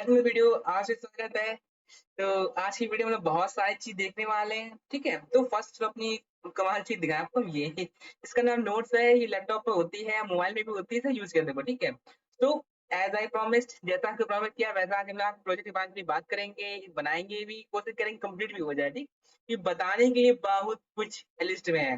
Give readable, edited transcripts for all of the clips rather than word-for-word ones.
Welcome to video. आज से स्वागत है। तो आज की वीडियो में हम लोग बहुत सारी चीज देखने वाले हैं। ठीक है, तो फर्स्ट जो अपनी कमाल चीज दिखाएं आपको ये इसका नाम नोट्स है। ये लैपटॉप पे होती है, मोबाइल में भी होती है, इसे यूज करते हो। ठीक है, तो एज आई प्रॉमिस्ड, जैसा कि प्रॉमिस किया वैसा आज हम लोग प्रोजेक्ट के बारे में बात करेंगे, बनाएंगे भी, कोशिश करेंगे कंप्लीट भी हो जाए। ठीक, ये बताने के लिए बहुत कुछ लिस्ट में है।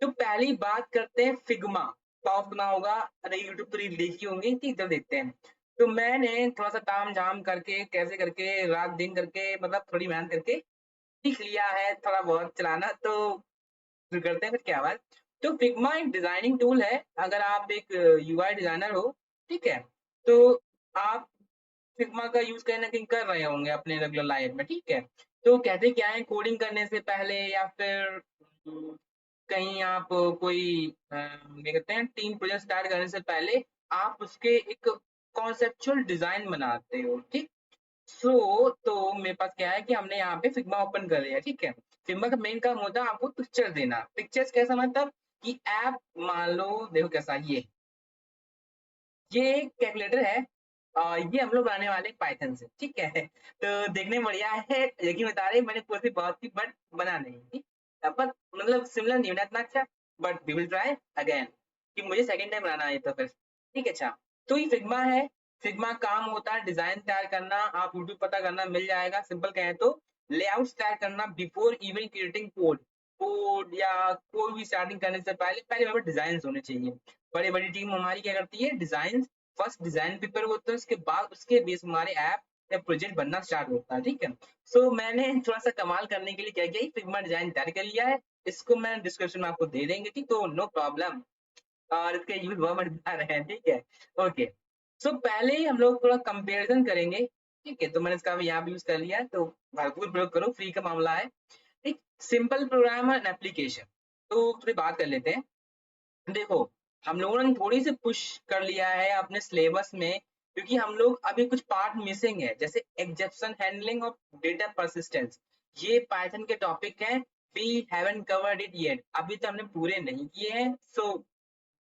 तो पहली बात करते हैं फिग्मा। टॉप सुना होगा, अरे यूट्यूब पर रील देखी होंगी। ठीक, जब देखते हैं तो मैंने थोड़ा-सा ताम-झाम करके, कैसे करके, रात-दिन करके, मतलब थोड़ी मेहनत करके सीख लिया है थोड़ा बहुत चलाना। तो शुरू करते हैं फिर क्या बात। तो फिग्मा एक डिज़ाइनिंग टूल है। अगर आप एक यूआई डिज़ाइनर हो, ठीक है? तो आप फिग्मा का यूज़ कहीं न कहीं कर रहे होंगे अपने रेगुलर लाइफ़ में, ठीक है? तो कहते क्या है, कोडिंग करने से पहले या फिर उम, कहीं आप कोई क्या कहते हैं, टीम प्रोजेक्ट स्टार्ट करने से पहले आप उसके एक कॉन्सेप्चुअल डिज़ाइन बनाते हो, ठीक? तो मेरे पास क्या है कि हमने यहाँ पे फिग्मा ओपन कर लिया, ठीक है? फिग्मा का मेन काम होता है आपको पिक्चर देना। पिक्चर्स कैसा, मतलब कि ऐप मान लो, देखो कैसा ये एक कैलकुलेटर है। ये हम लोग बनाने वाले हैं पाइथन से, ठीक है? तो देखने में बढ़िया है, यकीन बता रहे मैंने कोशिश बहुत की बट बना नहीं, ठीक? पर मतलब सिमिलर नहीं बना इतना अच्छा, but we will try again कि मुझे सेकंड टाइम बनाना है ये तो फिर। ठीक है, अच्छा। तो ये फिग्मा है। फिग्मा काम होता है डिज़ाइन तैयार करना, आप यूट्यूब पता करना मिल जाएगा। सिंपल कहें तो लेआउट्स तैयार करना before even creating code. Code या कोई भी स्टार्टिंग करने से पहले पहले मेरे पास डिज़ाइन्स होने चाहिए। बड़ी-बड़ी टीम हमारी क्या करती है, डिज़ाइन फर्स्ट डिज़ाइन पेपर होता है, उसके बाद उसके बेस हमारे ऐप या प्रोजेक्ट बनना स्टार्ट होता है, ठीक है? सो मैंने थोड़ा-सा कमाल करने के लिए क्या किया, फिग्मा डिज़ाइन तैयार कर लिया है। इसको मैं डिस्क्रिप्शन में आपको दे देंगे, ठीक? तो नो प्रॉब्लम। और इसके यूज़ बहुत मजेदार हैं, ठीक है? ओके। सो पहले ही हम लोग थोड़ा कंपैरिज़न करेंगे, ठीक है? तो मैंने इसका भी यहाँ पे यूज़ कर लिया है, तो भरपूर प्रयोग करो, फ्री का मामला है। एक सिंपल प्रोग्राम एंड एप्लीकेशन। तो थोड़ी बात कर लेते हैं। देखो, हम लोगों ने थोड़ी-सी पुश कर लिया है अपने सिलेबस में, क्योंकि हम लोग अभी कुछ पार्ट मिसिंग है, जैसे एक्सेप्शन हैंडलिंग और डेटा पर्सिस्टेंस। ये पाइथन के टॉपिक हैं, we haven't covered it yet. अभी तो हमने पूरे नहीं किए हैं, so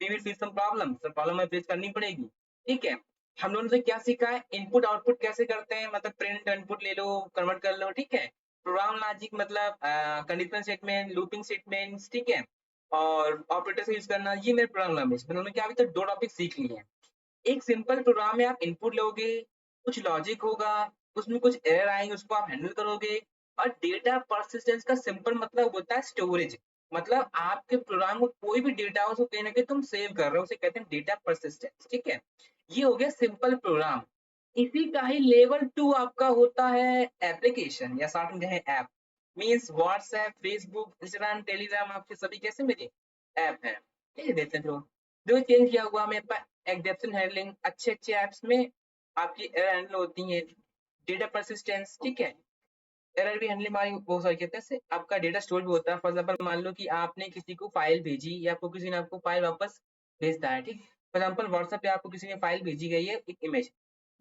we will face some problem. Some problem हमें फेस करनी पड़ेगी, ठीक है? हम लोगों ने क्या सीखा है, इनपुट आउटपुट कैसे करते हैं, मतलब प्रिंट इनपुट ले लो, कन्वर्ट कर लो, ठीक है? प्रोग्राम लॉजिक मतलब कंडीशनल स्टेटमेंट, लूपिंग स्टेटमेंट्स, ठीक है? और ऑपरेटर से यूज़ करना, ये मेरे प्रोग्राम लैंग्वेज में। उन्होंने क्या अभी तक 2 टॉपिक सीख लिए हैं। एक सिंपल प्रोग्राम में आप इनपुट लोगे, कुछ लॉजिक होगा, उसमें कुछ एरर आएँगे, उसको आप हैंडल करोगे। और डेटा पर्सिस्टेंस का सिंपल मतलब होता है स्टोरेज। मतलब आपके प्रोग्राम में कोई भी डेटा हो, उसको कहीं न कहीं तुम सेव कर रहे हो, उसे कहते हैं डेटा पर्सिस्टेंस, ठीक है? ये हो गया सिंपल प्रोग्राम। इसी का ही लेवल 2 आपका होता है एप्लीकेशन, या साथ में कहें app. Means WhatsApp, Facebook, Instagram, Telegram आपके सभी कैसे मेरे ऐप हैं। ठीक है, देखते हैं जो चेंज किया हुआ मेरे पास एक्सेप्शन हैंडलिंग, अच्छे-अच्छे ऐप्स में आपकी एरर हैंडल होती है। डेटा पर्सिस्टेंस, ठीक है? एरर भी हैंडलिंग हमारी बहुत सारी कहते हैं इससे आपका डेटा स्टोर भी होता है। फॉर एग्जांपल मान लो कि आपने किसी को फाइल भेजी, या आपको किसी ने आपको फाइल वापस भेजता है, ठीक? फॉर एग्जांपल व्हाट्सएप पे आपको किसी ने फाइल भेजी गई है, एक इमेज।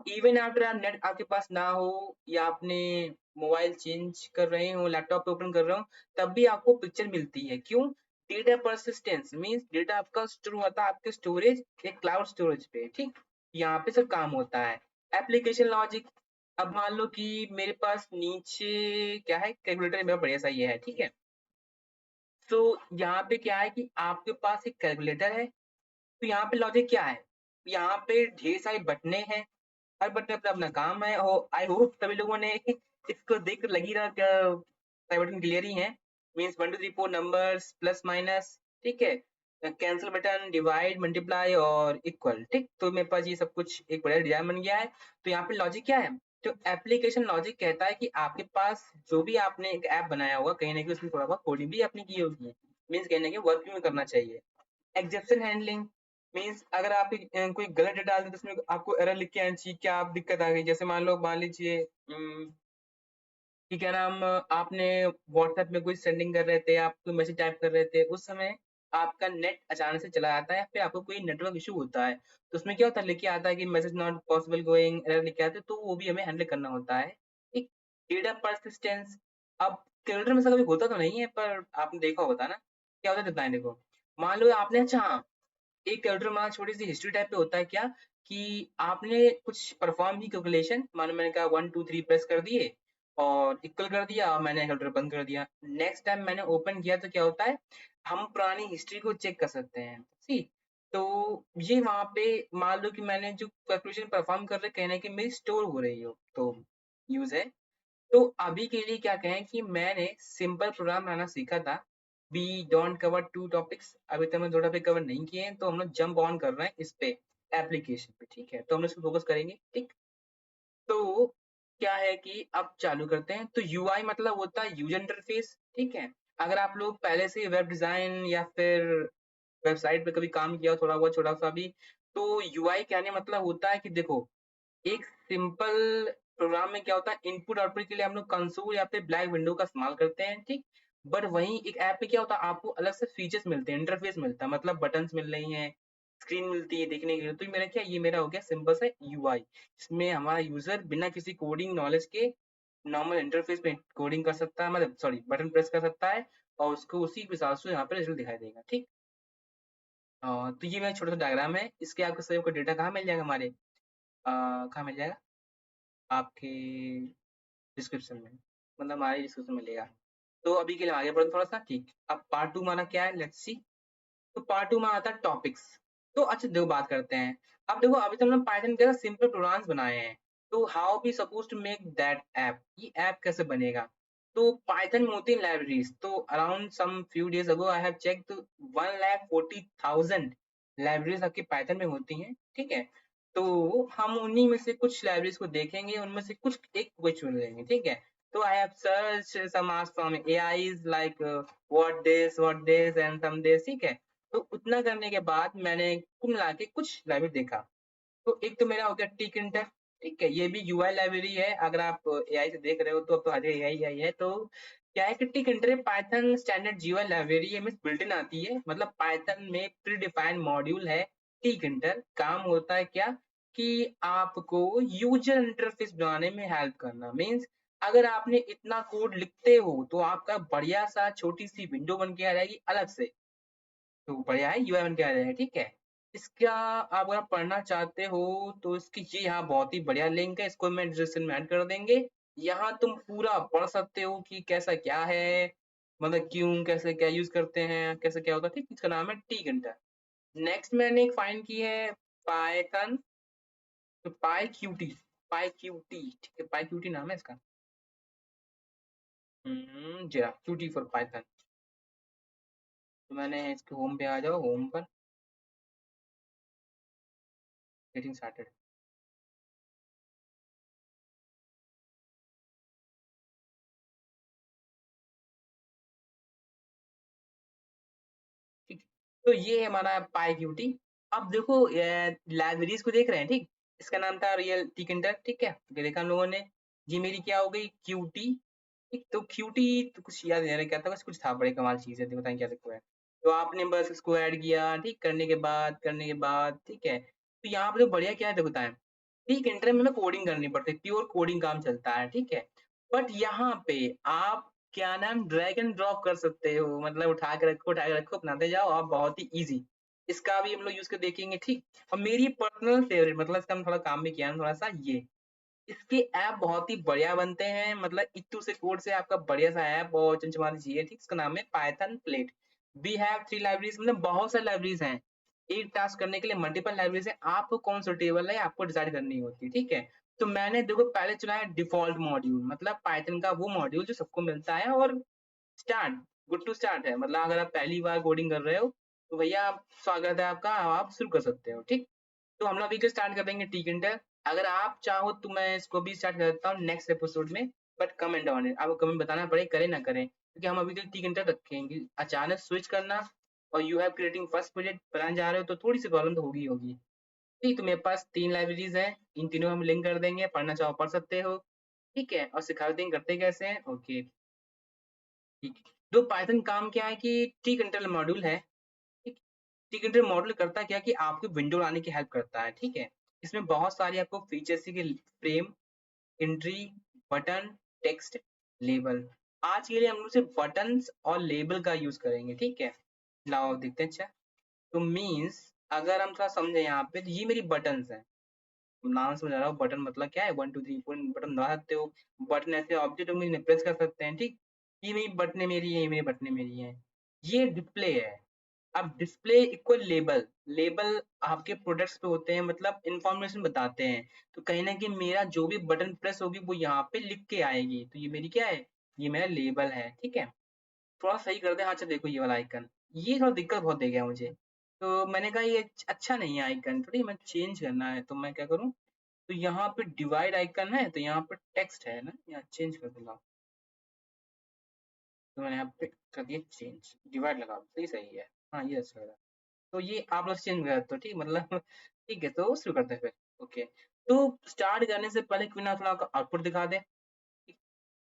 इवन आफ्टर नेट आपके पास ना हो, या आपने मोबाइल चेंज कर रहे हो, लैपटॉप पे ओपन कर रहे हो, तब भी आपको पिक्चर मिलती है। क्यों? डेटा पर्सिस्टेंस मीन्स डेटा आपका स्टोर होता है आपके स्टोरेज, एक क्लाउड स्टोरेज पे, ठीक? यहाँ पे सब काम होता है। एप्लीकेशन लॉजिक, अब मान लो कि मेरे पास नीचे क्या है, कैलकुलेटर मेरा बढ़िया सा ये है, ठीक है? तो यहाँ पे क्या है कि आपके पास एक कैलकुलेटर है, तो यहाँ पे लॉजिक क्या है? यहाँ पे ढेर सारी बटनें हैं, हर बटन अपना अपना काम है। आई होप सभी लोगों ने इसको देख कर लगी रहा सारे बटन क्लियर ही हैं। मीन्स 1 2 3 4 नंबर्स, प्लस माइनस, ठीक है? कैंसल बटन, डिवाइड, मल्टीप्लाई और इक्वल, ठीक? तो मेरे पास ये सब कुछ एक बढ़िया डिजाइन बन गया है। तो यहाँ पे लॉजिक क्या है? तो एप्लीकेशन लॉजिक कहता है कि आपके पास जो भी आपने एक ऐप बनाया होगा, कहीं न कहीं उसमें थोड़ा बहुत कोडिंग भी आपने की होगी। मीन्स कहीं न कहीं वर्क भी करना चाहिए। एक्सेप्शन हैंडलिंग मीन्स अगर आप कोई गलत डेटा डाल दें तो उसमें आपको एरर लिख के आनी चाहिए, क्या आप दिक्कत आ गई? जैसे मान लीजिए कि क्या नाम, आपने व्हाट्सएप में कोई सेंडिंग कर रहे थे, आप कोई मैसेज टाइप कर रहे थे, उस समय आपका नेट अचानक से चला जाता है, या फिर आपको कोई नेटवर्क इश्यू होता है, तो उसमें क्या होता है, लिख के आता है कि message not possible going, error लिख के आते हैं, तो वो भी हमें हैंडल करना होता है। एक डेटा पर्सिस्टेंस, अब कैलकुलेटर में ऐसा कभी होता तो नहीं है, पर आपने देखा होता ना, क्या होता है बताएँ देखो। मान लो आपने, अच्छा हाँ, एक कैलकुलेटर में छोटी-सी हिस्ट्री टाइप पे होता है क्या, कि आपने कुछ परफॉर्म की कैलकुलेशन, मानो मैंने कहा 1 2 3 प्रेस कर दिए और इक्वल कर दिया और मैंने कैलकुलेटर बंद कर दिया। नेक्स्ट टाइम मैंने ओपन किया तो क्या होता है, हम पुरानी हिस्ट्री को चेक कर सकते हैं। सी तो ये वहाँ पे मान लो कि मैंने जो कैलकुलेशन परफॉर्म कर रहे कहीं न कहीं मेरी स्टोर हो रही हो, तो यूज़ है। तो अभी के लिए क्या कहें कि मैंने सिंपल प्रोग्राम बनाना सीखा था। वी डोंट कवर 2 टॉपिक्स, अभी तक हमने 2 टॉपिक कवर नहीं किए हैं, तो हम लोग जंप ऑन कर रहे हैं इस पे, एप्लीकेशन पे, ठीक है? तो हम लोग इस पे फोकस करेंगे, ठीक? तो क्या है कि अब चालू करते हैं। तो यूआई मतलब होता है यूजर इंटरफेस, ठीक है? अगर आप लोग पहले से वेब डिज़ाइन या फिर वेबसाइट पे कभी काम किया हो थोड़ा बहुत छोटा-सा भी, तो यूआई कहने मतलब होता है कि देखो, एक सिंपल प्रोग्राम में क्या होता है, इनपुट आउटपुट के लिए हम लोग कंसोल या फिर ब्लैक विंडो का इस्तेमाल करते हैं, ठीक? बट वहीं एक ऐप में क्या होता है, आपको अलग से फीचर्स मिलते हैं, इंटरफेस मिलता है, मतलब बटन्स मिल रही हैं, स्क्रीन मिलती है देखने के लिए। तो मेरा क्या, ये मेरा हो गया सिंपल सा यूआई, इसमें हमारा यूजर बिना किसी कोडिंग नॉलेज के नॉर्मल इंटरफेस में कोडिंग कर सकता है, मतलब सॉरी बटन प्रेस कर सकता है और उसको उसी के हिसाब से यहाँ पे रिजल्ट दिखाई देगा, ठीक? तो ये मेरा छोटा सा डायग्राम है। इसके आपको सभी को डेटा कहाँ मिल जाएगा हमारे, कहाँ मिल जाएगा आपके डिस्क्रिप्शन में, मतलब हमारे डिस्क्रिप्शन में मिलेगा। तो अभी के लिए आगे बढ़ते थोड़ा-सा, ठीक। अब पार्ट 2 हमारा क्या है, लेट्स सी। तो पार्ट 2 में आता है टॉपिक्स। तो अच्छा देखो बात करते हैं। अब देखो अभी तो हमने पाइथन के सिंपल प्रोग्राम्स बनाए हैं। तो how we supposed to make that app, ये ऐप कैसे बनेगा? तो पाइथन में होती है लाइब्रेरीज़। तो around some few days ago I have checked 1,40,000 libraries आपकी पाइथन में होती हैं, ठीक है? तो हम उन्हीं में से कुछ लाइब्रेरीज़ को देखेंगे, उनमें से कुछ एक को चुन लेंगे, ठीक है? तो I have searched some asked from AIs like what this and some this, ठीक है? तो उतना करने के बाद मैंने कुल मिला के कुछ लाइब्रेरी देखा। तो एक तो मेरा हो गया टिक-इंटर, ठीक है? ये भी यूआई लाइब्रेरी है, अगर आप एआई से देख रहे हो तो अब तो हर जगह एआई एआई है। तो क्या है कि टिक-इंटर पाइथन स्टैंडर्ड जीयूआई लाइब्रेरी है, मीन्स बिल्ट इन आती है, मतलब पाइथन में प्री डिफाइंड मॉड्यूल है टिक-इंटर। काम होता है क्या कि आपको यूजर इंटरफेस बनाने में हेल्प करना, मीन्स अगर आपने इतना कोड लिखते हो, तो आपका बढ़िया-सा छोटी-सी विंडो बन के आ जाएगी अलग से। तो बढ़िया है, यूआई बन के आ जाएगा, ठीक है? इसका आप अगर पढ़ना चाहते हो तो इसकी ये यहाँ बहुत ही बढ़िया लिंक है, इसको मैं डिस्क्रिप्शन में ऐड कर देंगे। यहाँ तुम पूरा पढ़ सकते हो कि कैसा क्या है, मतलब क्यों, कैसे क्या यूज़ करते हैं, कैसे क्या होता है, ठीक? इसका नाम है tkinter। नेक्स्ट मैंने एक फाइंड की है पाइथन, तो पाईक्यूटी, पाईक्यूटी, ठीक है? पाईक्यूटी नाम है इसका। जी हाँ, क्यूटी फॉर पाइथन। तो मैंने इसके होम पे आ जाओ, होम पर गेटिंग स्टार्टेड। ठीक। तो ये है हमारा पाईक्यूटी। अब देखो लाइब्रेरीज़ को देख रहे हैं, ठीक? इसका नाम था रियल टिकेंटर, ठीक है? ये देखा हम लोगों ने। ये मेरी क्या हो गई क्यूटी, ठीक? तो क्यूटी तो कुछ याद नहीं आ रहा क्या था, बस कुछ था, बड़ी कमाल चीज़ है, तो बताएँ क्या लिखा है। तो आपने बस इसको ऐड किया, ठीक? करने के बाद, ठीक है? तो यहाँ पे तो बढ़िया क्या है देखो बताएँ, टिकेंटर में हमें कोडिंग करनी पड़ती है, प्योर कोडिंग काम चलता है, ठीक है? बट यहाँ पे आप क्या नाम ड्रैग एंड ड्रॉप कर सकते हो, मतलब उठा के रखो, बनाते जाओ आप, बहुत ही ईज़ी। इसका भी हम लोग यूज़ करके देखेंगे, ठीक? और मेरी पर्सनल फेवरेट, मतलब इसका हम थोड़ा काम भी किया है थोड़ा-सा ये, इसके ऐप बहुत ही बढ़िया बनते हैं, मतलब इतू से कोड से आपका बढ़िया-सा ऐप और चमचमाती चाहिए, ठीक? इसका नाम है Python plate. We have 3 libraries, मतलब बहुत सारी लाइब्रेरीज़ हैं। एक टास्क करने के लिए मल्टीपल लाइब्रेरीज़ हैं, आपको कौन सूटेबल है आपको डिसाइड करनी होती है, ठीक है? तो मैंने देखो पहले चुना है डिफ़ॉल्ट मॉड्यूल, मतलब पाइथन का वो मॉड्यूल जो सबको मिलता है और स्टार्ट, गुड टू स्टार्ट है, मतलब अगर आप पहली बार कोडिंग कर रहे हो, तो भैया स्वागत है आपका, आप शुरू कर सकते हो, ठीक? तो हम लोग अभी के स्टार्ट कर देंगे टिकेंटर। अगर आप चाहो तो मैं इसको भी स्टार्ट कर देता हूँ नेक्स्ट एपिसोड में, बट कमेंट ऑन इट, आपको कमेंट बताना पड़ेगा करें ना करें, क्योंकि हम अभी के लिए टिकेंटर रखेंगे। अचानक स्विच करना और you have creating first project बनाने जा रहे हो तो थोड़ी सी प्रॉब्लम तो होगी ही होगी। ठीक, तो मेरे पास 3 लाइब्रेरीज़ हैं, इन तीनों हम लिंक कर देंगे, पढ़ना चाहो पढ़ सकते हो, ठीक है? और सिखा देंगे करते कैसे हैं, ओके, ठीक है। तो पाइथन काम क्या है कि टी कंट्रोल मॉड्यूल है, ठीक? टी कंट्रोल मॉड्यूल करता क्या है कि आपको विंडो लाने की हेल्प करता है, ठीक है? इसमें बहुत सारी आपको फीचर्स है कि frame, entry, button, text, label. आज के लिए हम लोग सिर्फ बटन्स और लेबल का यूज़ करेंगे, ठीक है? लाओ देखते हैं अच्छा। तो मीन्स अगर हम थोड़ा समझे यहाँ पे, तो ये मेरी बटन्स हैं। नाम समझ आ रहा हो, बटन मतलब क्या है, 1 2 3 4 बटन दबा सकते हो। बटन ऐसे ऑब्जेक्ट होंगे जिन्हें प्रेस कर सकते हैं, ठीक? ये मेरी बटनें मेरी हैं, ये मेरी बटनें मेरी हैं। ये डिस्प्ले है। अब डिस्प्ले इक्वल लेबल, लेबल आपके प्रोडक्ट्स पे होते हैं, मतलब इन्फॉर्मेशन बताते हैं। तो कहीं न कहीं मेरा जो भी बटन प्रेस होगी वो यहाँ पे लिख के आएगी। तो ये मेरी क्या है? ये मेरा लेबल है, ठीक है? थोड़ा सही कर दें, अच्छा देखो ये वाला आइकन, ये थोड़ा दिक्कत बहुत दे गया मुझे। तो मैंने कहा ये अच्छा नहीं है आइकन, थोड़ी मैं चेंज करना है, तो मैं क्या करूँ? तो यहाँ पे डिवाइड आइकन है, तो यहाँ पे टेक्स्ट है ना, यहाँ चेंज कर दूँगा। तो मैंने यहाँ पे कर दिया चेंज, डिवाइड लगा दो, सही सही है। हाँ, ये अच्छा लग रहा है। तो ये आप लोग चेंज कर दो, ठीक मतलब ठीक है, तो शुरू करते हैं फिर। ओके, तो स्टार्ट करने से पहले क्यों ना थोड़ा आपको आउटपुट दिखा दें। ठीक,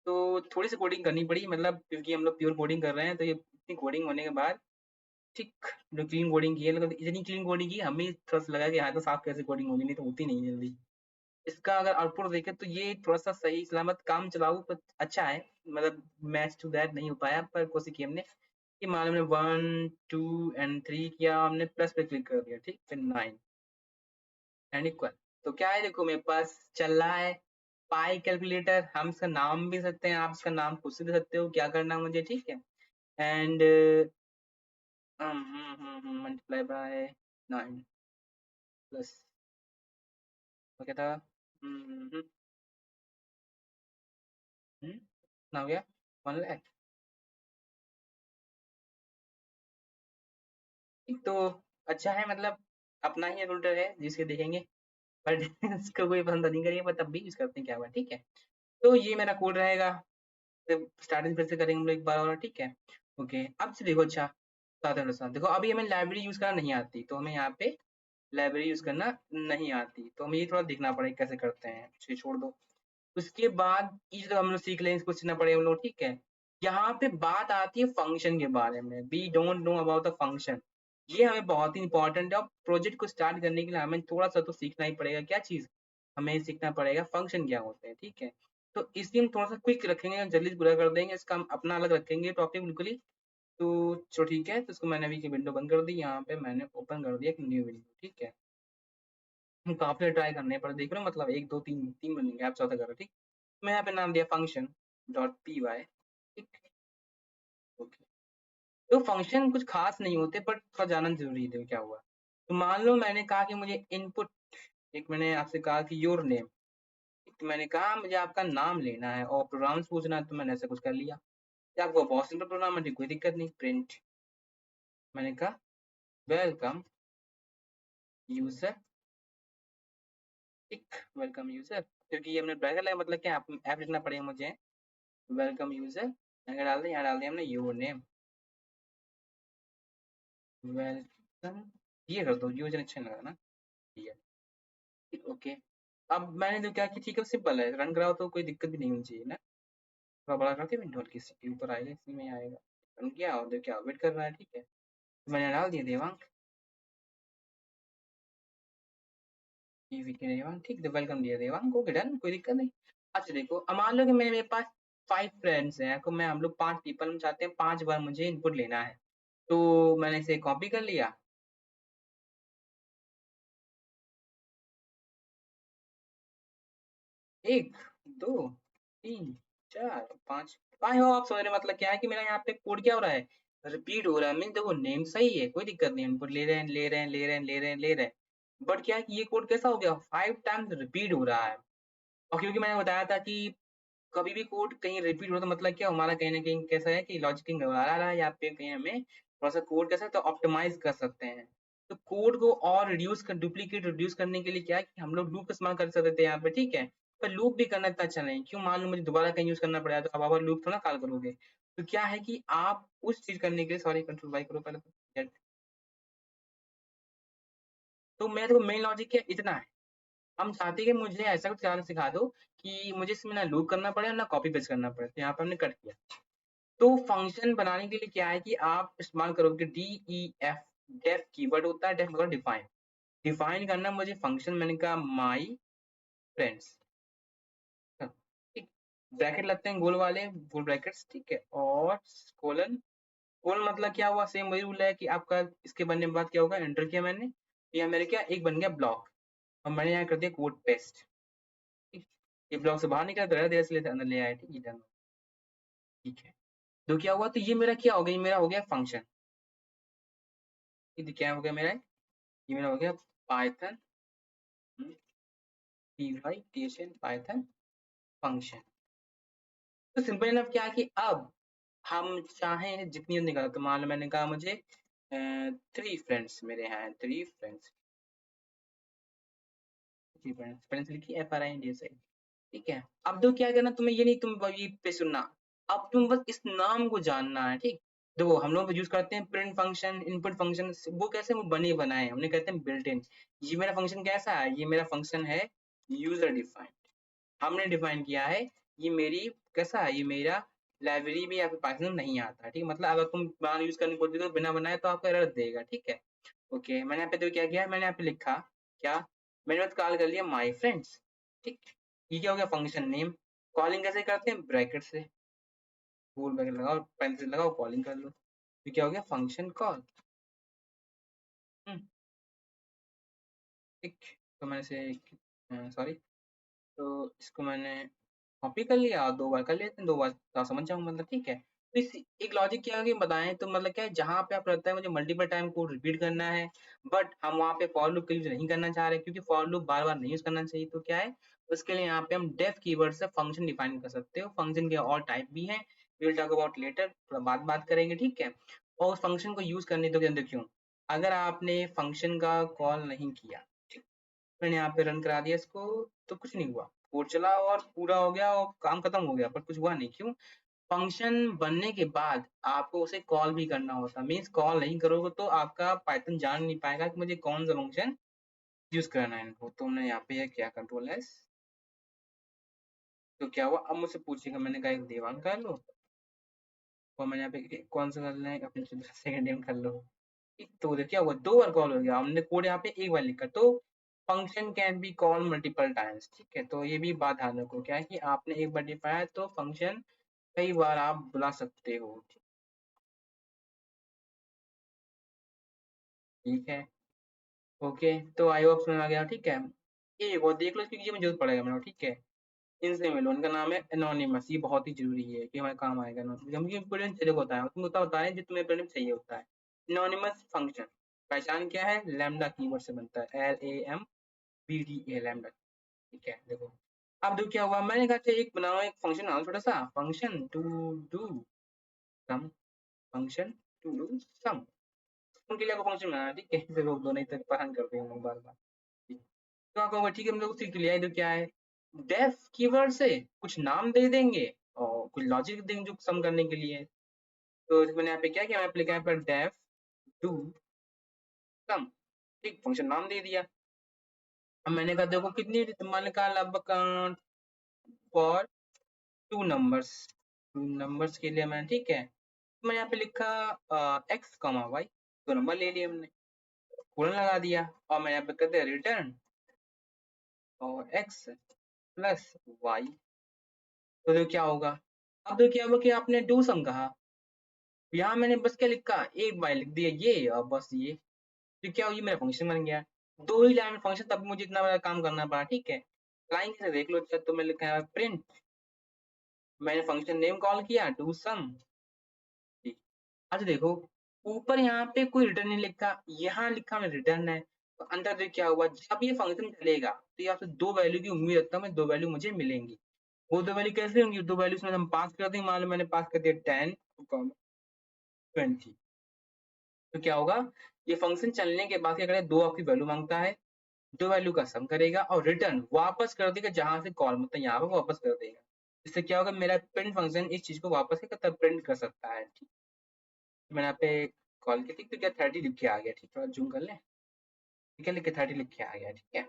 तो थोड़ी सी कोडिंग करनी पड़ी, मतलब क्योंकि हम लोग प्योर कोडिंग कर रहे हैं, तो ये इतनी कोडिंग होने के बाद ठीक, जो क्लीन कोडिंग की है, मतलब इतनी क्लीन कोडिंग की हमें थोड़ा सा लगा कि हाँ तो साफ कैसे कोडिंग होगी, नहीं तो होती नहीं है जल्दी। इसका अगर आउटपुट देखें तो ये थोड़ा-सा सही सलामत काम चलाऊ तो अच्छा है, मतलब मैच टू दैट नहीं हो पाया, पर कोशिश की हमने कि मान लो हमने 1 2 एंड 3 किया, हमने प्लस पे क्लिक कर दिया, ठीक? फिर 9 एंड इक्वल। तो क्या है, देखो मेरे पास चल रहा है पाई कैलकुलेटर, हम इसका नाम भी सकते हैं, आप इसका नाम खुद से दे सकते हो, क्या करना है मुझे, ठीक है? एंड मल्टीप्लाई बाय 9 प्लस वो क्या था? हुँ, हुँ, हुँ, कितना हो गया? 1 लाख। एक तो अच्छा है, मतलब अपना ही रूटर है जिसके देखेंगे, बट इसको कोई पसंद नहीं करेगा, पर तब भी यूज़ करते हैं, क्या हुआ, ठीक है? तो ये मेरा कोड रहेगा, फिर स्टार्टिंग फिर से करेंगे हम लोग एक बार और, ठीक है? ओके, अब से देखो अच्छा, सावधान के साथ देखो, अभी हमें लाइब्रेरी यूज़ करना नहीं आती, तो हमें यहाँ पे लाइब्रेरी यूज़ करना नहीं आती, तो हमें ये थोड़ा देखना पड़ेगा कैसे करते हैं, इसे छोड़ दो। उसके बाद ये जो हम लोग सीख लें, इसको सीखना पड़ेगा हम लोग, ठीक है? यहाँ पे बात आती है फंक्शन के बारे में, we don't know about the function. ये हमें बहुत ही इंपॉर्टेंट है, और प्रोजेक्ट को स्टार्ट करने के लिए हमें थोड़ा-सा तो सीखना ही पड़ेगा, क्या चीज़? हमें सीखना पड़ेगा फंक्शन क्या होते हैं, ठीक है? तो इसलिए हम थोड़ा-सा क्विक रखेंगे, जल्दी से पूरा कर देंगे, इसका हम अपना अलग रखेंगे टॉपिक बिल्कुल ही। तो ठीक है, तो इसको मैंने अभी की विंडो बंद कर दी, यहाँ पे मैंने ओपन कर दिया एक न्यू विंडो, ठीक है? काफ़ी ट्राई करने पर देख रहे हो, मतलब 1 2 3 3 बन गए, आप चौथा कर रहे हो, ठीक? मैं यहाँ पे नाम दिया फंक्शन डॉट पी वाई, ठीक, ओके। तो फंक्शन कुछ खास नहीं होते, बट थोड़ा जानना जरूरी है, देखो क्या हुआ। तो मान लो मैंने कहा कि मुझे इनपुट, एक मैंने आपसे कहा कि योर नेम, तो मैंने कहा मुझे आपका नाम लेना है और प्रोग्राम्स पूछना है, तो मैंने ऐसा कुछ कर लिया। या आपको बहुत सिंपल प्रोग्राम है, कोई दिक्कत नहीं, प्रिंट, मैंने कहा वेलकम यूजर, एक वेलकम यूजर, क्योंकि ये हमने ब्रैकेट लगाया, मतलब क्या ऐप लिखना पड़ेगा मुझे, वेलकम यूजर, मैंने डाल दिया, यहाँ डाल दिया हमने योर नेम, वेलकम, ये कर दो, यूजर अच्छा नहीं लगा ना, ये ठीक, ओके। अब मैंने तो क्या कि ठीक है, सिंपल है, रन कराओ तो कोई दिक्कत भी नहीं होनी चाहिए ना। थोड़ा बड़ा करके विंडो हल्की सी ऊपर आएगा, इसी में आएगा, रन किया और देखो क्या वेट कर रहा है, ठीक है। तो मैंने डाल दिया देवांग, ये वीके देवांग, ठीक है, वेलकम दिया देवांग, ओके डन, कोई दिक्कत नहीं। अच्छा देखो, अब मान लो कि मेरे पास 5 फ्रेंड्स हैं, तो मैं हम लोग 5 पीपल, हम चाहते हैं 5 बार मुझे इनपुट लेना है। तो मैंने इसे कॉपी कर लिया, 1 2 3 4 5, काहे हो आप सोच रहे, मतलब क्या है कि मेरा यहाँ पे कोड क्या हो रहा है, रिपीट हो रहा है, मीन देखो नेम सही है, कोई दिक्कत नहीं, इनपुट ले रहे हैं ले रहे हैं ले रहे हैं ले रहे हैं ले रहे हैं, बट क्या है कि ये कोड कैसा हो गया, 5 टाइम्स रिपीट हो रहा है। और क्योंकि मैंने बताया था कि कभी भी कोड कहीं रिपीट हो तो मतलब क्या हमारा कहीं न कहीं कैसा है कि लॉजिक कहीं गड़बड़ा रहा है, या फिर कहीं हमें थोड़ा-सा कोड कैसा है तो ऑप्टिमाइज़ कर सकते हैं। तो कोड को और डुप्लीकेट रिड्यूस करने के लिए क्या है कि हम लोग लूप का इस्तेमाल कर सकते थे यहाँ पे, ठीक है? पर लूप भी करना इतना अच्छा नहीं, क्यों मान लो मुझे दोबारा कहीं यूज़ करना पड़ा तो अब लूप थोड़ा ना कॉल करोगे। तो क्या है कि आप उस चीज़ करने के लिए, सॉरी कंट्रोल वाई करो पहले तो, ज़ेड। तो मेरा देखो मेन लॉजिक क्या है, इतना है। हम चाहते हैं कि मुझे ऐसा कुछ चलाना सिखा दो कि मुझे इसमें ना लूप करना पड़े और ना कॉपी पेस्ट करना पड़े। तो यहाँ पे हमने कट किया। तो फंक्शन बनाने के लिए क्या है कि आप इस्तेमाल करोगे डीईएफ, डेफ कीवर्ड होता है, डेफ मतलब डिफाइन, डिफाइन करना मुझे फंक्शन, मैंने कहा माई फ्रेंड्स, ठीक, ब्रैकेट लगते हैं गोल वाले, गोल ब्रैकेट्स, ठीक है, और कोलन, कोलन मतलब क्या हुआ, सेम वही रूल है कि आपका इसके बनने के बाद क्या होगा, एंटर किया मैंने, तो यहाँ मेरे क्या एक बन गया ब्लॉक, और मैंने यहाँ कर दिया कोड पेस्ट। ठीक, ये ब्लॉक से बाहर निकला तो देर से अंदर ले आया। ठीक है, ठीक है। तो क्या हुआ, तो ये मेरा क्या हो गया, ये मेरा हो गया फंक्शन। ठीक, क्या हो गया मेरा, ये मेरा हो गया पाइथन पाइथन फंक्शन। तो सिंपल इनफ क्या है कि अब हम चाहें जितनी निकाला, तो मान लो मैंने कहा मुझे 3 फ्रेंड्स मेरे हैं, 3 फ्रेंड्स, 3 फ्रेंड्स, फ्रेंड्स लिखी FRIENDS। ठीक है, अब तो क्या करना तुम्हें, ये नहीं तुम ये पे सुनना, अब तुम बस इस नाम को जानना है। ठीक, देखो हम लोग यूज करते हैं प्रिंट फंक्शन, इनपुट फंक्शन, वो कैसे वो बने बनाए हैं, हमने कहते हैं बिल्ट इन। ये मेरा फंक्शन कैसा है, ये मेरा फंक्शन है यूजर डिफाइंड, हमने डिफाइन किया है। ये मेरी कैसा है, ये मेरा लाइब्रेरी में या फिर पाइथन में नहीं आता। ठीक, मतलब अगर तुम मान यूज करने बोलते हो बिना बनाए तो आपका एरर देगा। ठीक है, ओके। मैंने यहाँ पे तो क्या किया, मैंने यहाँ पे लिखा क्या, मैंने बस कॉल कर लिया माय फ्रेंड्स। ठीक, ये क्या हो गया फंक्शन नेम। कॉलिंग कैसे करते हैं, ब्रैकेट से, फुल ब्रैकेट लगाओ, पेरेंथेसिस लगाओ, कॉलिंग कर लो, ये क्या हो गया फंक्शन कॉल। ठीक, तो मैंने से सॉरी, तो इसको मैंने कॉपी कर लिया और 2 बार कर लेते हैं, 2 बार तो समझ जाऊँ मतलब। ठीक है, तो इस एक लॉजिक क्या है कि बताएँ तो मतलब क्या है, जहाँ पे आप लगता है मुझे मल्टीपल टाइम कोड रिपीट करना है, बट हम वहाँ पे फॉर लूप का यूज़ नहीं करना चाह रहे, क्योंकि फॉर लूप बार-बार नहीं यूज़ करना चाहिए। तो क्या है, उसके लिए यहाँ पे हम डेफ कीवर्ड से फंक्शन डिफाइन कर सकते हो। फंक्शन के और टाइप भी हैं, we will talk about later, थोड़ा बाद बात करेंगे। ठीक है, और उस फंक्शन को यूज़ करने तो देखियो, अगर आपने फंक्शन का कॉल नहीं किया, मैंने यहाँ पे रन करा दिया इसको, तो कुछ नहीं हुआ, कोड चला और पूरा हो गया और काम खत्म हो गया, पर कुछ हुआ नहीं। क्यों, फंक्शन बनने के बाद आपको उसे कॉल भी करना होता है। मीन्स कॉल नहीं करोगे तो आपका पाइथन जान नहीं पाएगा कि मुझे कौन सा फंक्शन यूज करना है इनको। तो हमने यहाँ पे क्या कंट्रोल एस, तो क्या हुआ, अब मुझसे पूछेगा, मैंने कहा एक देवांग कर लो, और मैंने यहाँ पे कौन सा करना है, अपने सेकंड नेम कर लो। तो उधर क्या हुआ, 2 बार कॉल हो गया, हमने कोड यहाँ पे एक बार लिखा। तो function can be call multiple times. ठीक है, तो ये भी बात ध्यान रखो, क्या है कि आपने एक बार डिफाया तो फंक्शन कई बार आप बुला सकते हो। ठीक है, ओके, तो आई होप समझ आ गया। ठीक है, एक और देख लो क्योंकि ये मुझे जरूरत पड़ेगा मेरा। ठीक है, इनसे मिलो, उनका नाम है एनोनिमस, ये बहुत ही जरूरी है कि हमारे काम आएगा। क्योंकि प्रिंट चाहिए होता है, तुम होता है जो तुम्हें प्रिंट चाहिए होता है। एनोनिमस फंक्शन पहचान क्या है, लैम्डा कीवर्ड से बनता है, LAMBDA लैम्डा। ठीक है, देखो अब देखो क्या हुआ, मैंने कहा एक बनाओ, एक फंक्शन बनाओ, छोटा सा function to do sum, function to do sum, उनके लिए आपको फंक्शन बनाना। ठीक है, इसे रोक दो नहीं तो परेशान करते हैं लोग बार बार। तो आप कहोगे ठीक है, हम लोग सीख लिया है, तो क्या है, डेफ कीवर्ड से कुछ नाम दे देंगे और कुछ लॉजिक देंगे जो सम करने के लिए। तो मैंने यहाँ पे क्या किया, मैं लिखा यहाँ पर डेफ डू सम। ठीक, फंक्शन नाम दे दिया। अब मैंने कहा देखो कितनी, मैंने कहा लगभग फॉर 2 नंबर्स, 2 नंबर्स के लिए मैंने, ठीक है, तो मैंने यहाँ पे लिखा एक्स कॉमा वाई, 2 नंबर ले लिए हमने, कोलन लगा दिया, और मैं यहाँ पे कहते हैं रिटर्न और एक्स प्लस वाई। तो देखो क्या होगा, अब देखो क्या होगा कि आपने डू सम कहा, यहाँ मैंने बस क्या लिखा, एक बार लिख दिया ये और बस ये, तो क्या हुआ, ये मेरा फंक्शन बन गया। 2 ही लाइन में फंक्शन, तब मुझे इतना बड़ा काम करना पड़ा। ठीक है, लाइन से देख लो, तो मैं लिखा है प्रिंट, मैंने फंक्शन नेम कॉल किया डू सम। ठीक, अच्छा देखो, ऊपर यहाँ पे कोई रिटर्न नहीं लिखा, यहाँ लिखा मैं रिटर्न है। तो अंदर देखो क्या हुआ, जब ये फंक्शन चलेगा तो यहाँ से 2 वैल्यू की उम्मीद रखता हूँ मैं, 2 वैल्यू मुझे मिलेंगी। वो 2 वैल्यू कैसे होंगी, 2 वैल्यूज में हम पास कर देंगे, मान लो मैंने पास कर दिया 10 20, तो क्या होगा, ये फंक्शन चलने के बाद क्या करेगा, 2 आपकी वैल्यू मांगता है, 2 वैल्यू का सम करेगा और रिटर्न वापस कर देगा जहां से कॉल, मतलब यहाँ पे वापस कर देगा। इससे क्या होगा, मेरा प्रिंट फंक्शन इस चीज को वापस तब प्रिंट कर सकता है। ठीक, मैंने यहाँ पे कॉल की थी तो क्या 30 लिख के आ गया। ठीक, थोड़ा जूम कर ले, ठीक है, लिख के 30 लिख के आ गया। ठीक है,